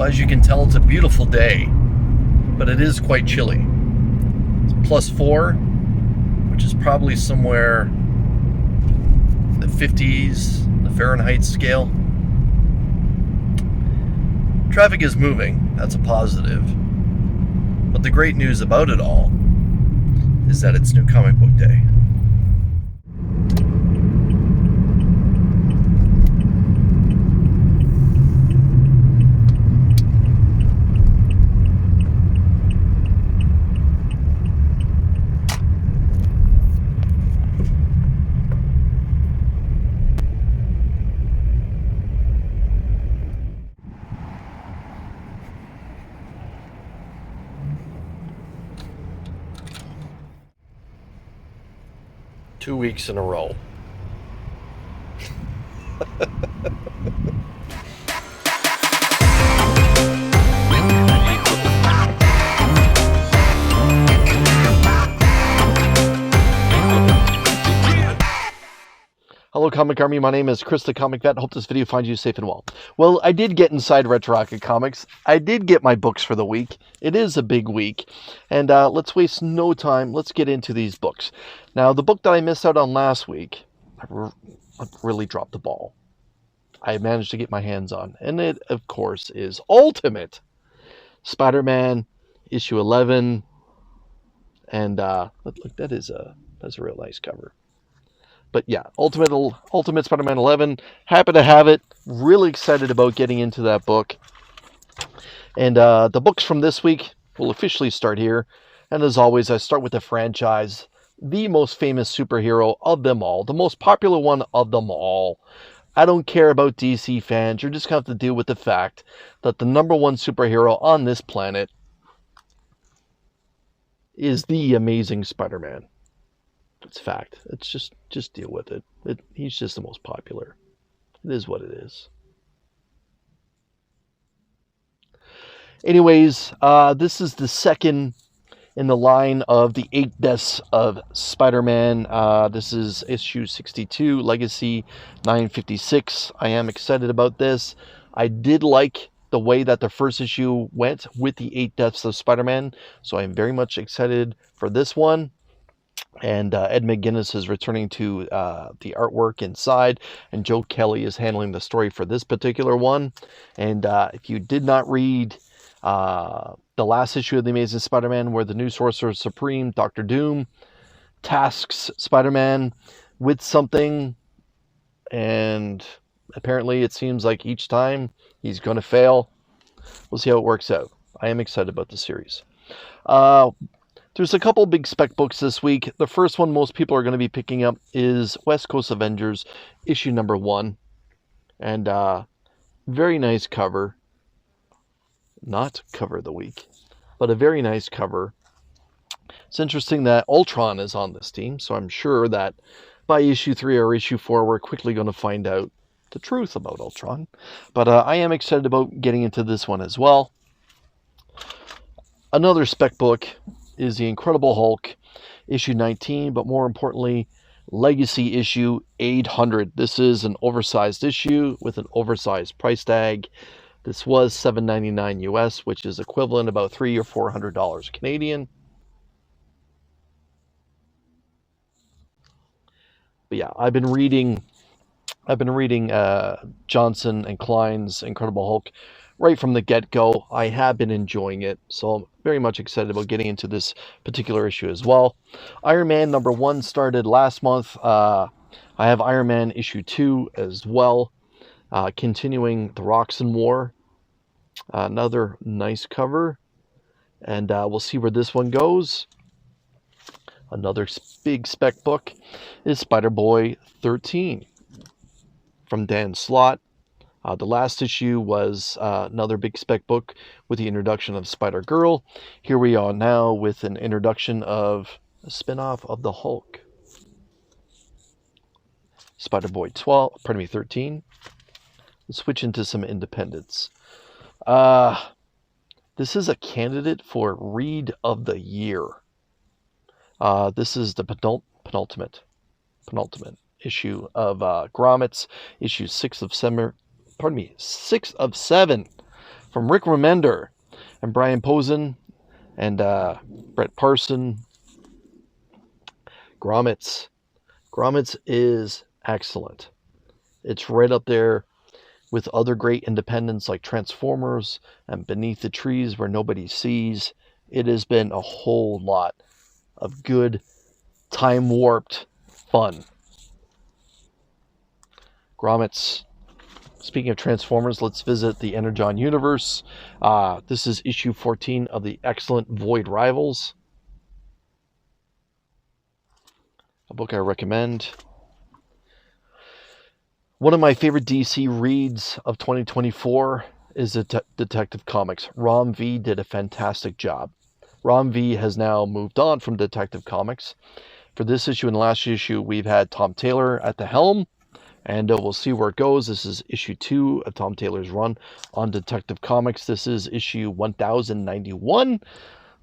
Well, as you can tell, it's a beautiful day, but it is quite chilly. It's +4, which is probably somewhere in the 50s, the Fahrenheit scale. Traffic is moving, that's a positive. But the great news about it all is that it's New Comic Book Day. Two weeks in a row. Hello Comic Army, my name is Chris the Comic Vet. Hope this video finds you safe and well. Well, I did get inside Retroactive Comics. I did get my books for the week. It is a big week. And let's waste no time. Let's get into these books. Now, the book that I missed out on last week, I really dropped the ball. I managed to get my hands on. And it, of course, is Ultimate Spider-Man, issue 11. And look, that's a real nice cover. But yeah, Ultimate Spider-Man 11. Happy to have it. Really excited about getting into that book. And the books from this week will officially start here. And as always, I start with the franchise. The most famous superhero of them all. The most popular one of them all. I don't care about DC fans. You're just going to have to deal with the fact that the number one superhero on this planet is the Amazing Spider-Man. It's fact. It's just deal with it. He's just the most popular. It is what it is. Anyways, this is the second in the line of the 8 deaths of Spider-Man. This is issue 62, Legacy 956. I am excited about this. I did like the way that the first issue went with the 8 deaths of Spider-Man, so I'm very much excited for this one. And Ed McGuinness is returning to the artwork inside, and Joe Kelly is handling the story for this particular one. And if you did not read the last issue of The Amazing Spider-Man, where the new Sorcerer Supreme, Dr. Doom, tasks Spider-Man with something, and apparently it seems like each time he's going to fail. We'll see how it works out. I am excited about the series. There's a couple big spec books this week. The first one most people are going to be picking up is West Coast Avengers, issue number 1. And very nice cover. Not cover of the week, but a very nice cover. It's interesting that Ultron is on this team, so I'm sure that by issue 3 or issue 4, we're quickly going to find out the truth about Ultron. But I am excited about getting into this one as well. Another spec book is The Incredible Hulk, issue 19, but more importantly, Legacy issue 800. This is an oversized issue with an oversized price tag. This was $7.99 US, which is equivalent about $300 or $400 Canadian. But yeah, I've been reading Johnson and Klein's Incredible Hulk right from the get-go. I have been enjoying it, so I'm very much excited about getting into this particular issue as well. Iron Man number 1 started last month. I have Iron Man issue 2 as well, continuing the Roxxon War. Another nice cover, and we'll see where this one goes. Another big spec book is Spider-Boy 13 from Dan Slott. The last issue was another big spec book with the introduction of Spider-Girl. Here we are now with an introduction of a spin-off of the Hulk. Spider-Boy 13. Let's switch into some independents. This is a candidate for Read of the Year. This is the penultimate issue of Grommets, issue 6 of 7. 6 of 7 from Rick Remender and Brian Posen and Brett Parson. Grommets. Grommets is excellent. It's right up there with other great independents like Transformers and Beneath the Trees Where Nobody Sees. It has been a whole lot of good, time-warped fun. Grommets. Speaking of Transformers, let's visit the Energon universe. This is issue 14 of the excellent Void Rivals, a book I recommend. One of my favorite DC reads of 2024 is Detective Comics. Rom V did a fantastic job. Rom V has now moved on from Detective Comics. For this issue and the last issue, we've had Tom Taylor at the helm, and we'll see where it goes. This is issue 2 of Tom Taylor's run on Detective Comics. This is issue 1091.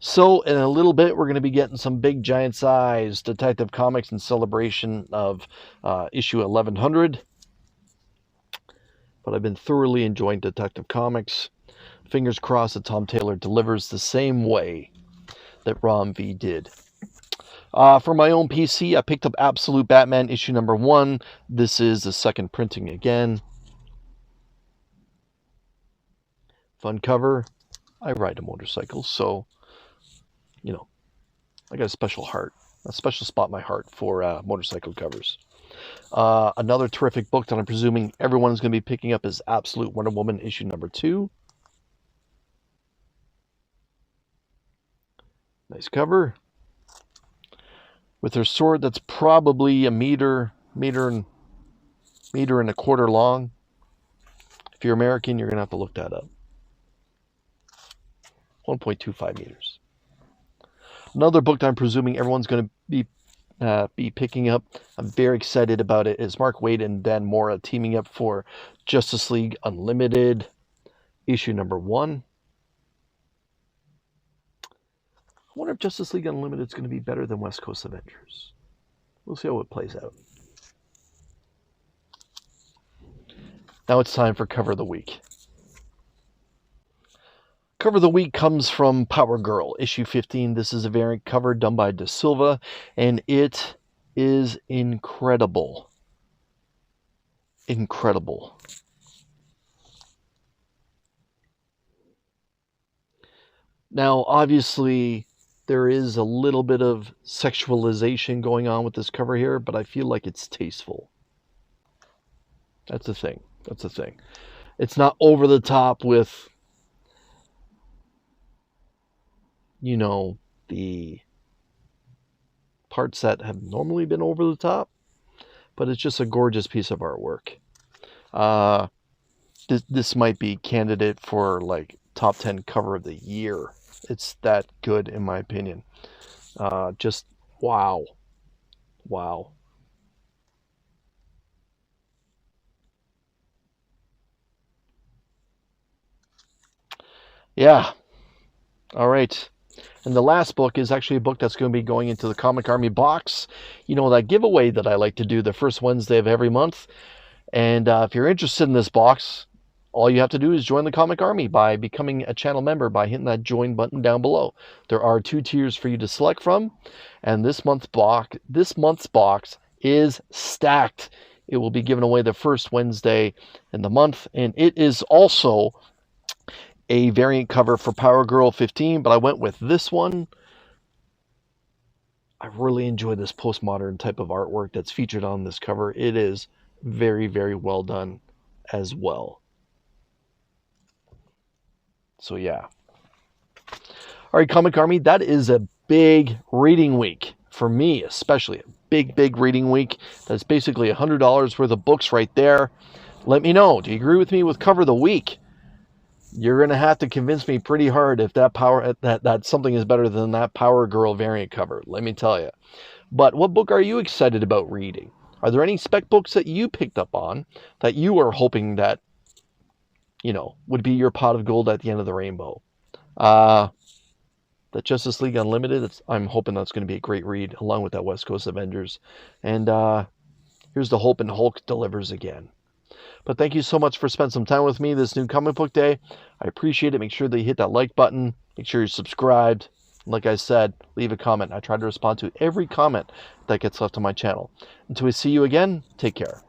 So in a little bit, we're going to be getting some big giant size Detective Comics in celebration of issue 1100. But I've been thoroughly enjoying Detective Comics. Fingers crossed that Tom Taylor delivers the same way that Rom V did. For my own PC, I picked up Absolute Batman issue number 1. This is the second printing again. Fun cover. I ride a motorcycle, so, you know, I got a special spot in my heart for motorcycle covers. Another terrific book that I'm presuming everyone is going to be picking up is Absolute Wonder Woman issue number 2. Nice cover. With her sword that's probably a meter and a quarter long. If you're American, you're going to have to look that up. 1.25 meters. Another book that I'm presuming everyone's going to be picking up. I'm very excited about it. Is Mark Waid and Dan Mora teaming up for Justice League Unlimited issue number 1. I wonder if Justice League Unlimited is going to be better than West Coast Avengers. We'll see how it plays out. Now it's time for Cover of the Week. Cover of the Week comes from Power Girl, issue 15. This is a variant cover done by De Silva, and it is incredible. Incredible. Now, obviously, there is a little bit of sexualization going on with this cover here, but I feel like it's tasteful. That's the thing. That's the thing. It's not over the top with, you know, the parts that have normally been over the top, but it's just a gorgeous piece of artwork. This might be candidate for like top 10 cover of the year. It's that good in my opinion. Just wow. Wow. Yeah. All right. And the last book is actually a book that's going to be going into the Comic Army box. You know, that giveaway that I like to do the first Wednesday of every month. And if you're interested in this box, all you have to do is join the Comic Army by becoming a channel member by hitting that join button down below. There are 2 tiers for you to select from. And this month's box is stacked. It will be given away the first Wednesday in the month. And it is also a variant cover for Power Girl 15, but I went with this one. I really enjoy this postmodern type of artwork that's featured on this cover. It is very, very well done as well. So yeah. All right, Comic Army, that is a big reading week. For me, especially a big reading week. That's basically $100 worth of books right there. Let me know. Do you agree with me with Cover of the Week? You're going to have to convince me pretty hard if that something is better than that Power Girl variant cover. Let me tell you. But what book are you excited about reading? Are there any spec books that you picked up on that you are hoping that, you know, would be your pot of gold at the end of the rainbow? The Justice League Unlimited, I'm hoping that's going to be a great read along with that West Coast Avengers. And here's the Hope and Hulk delivers again. But thank you so much for spending some time with me this new comic book day. I appreciate it. Make sure that you hit that like button. Make sure you're subscribed. Like I said, leave a comment. I try to respond to every comment that gets left on my channel. Until we see you again, take care.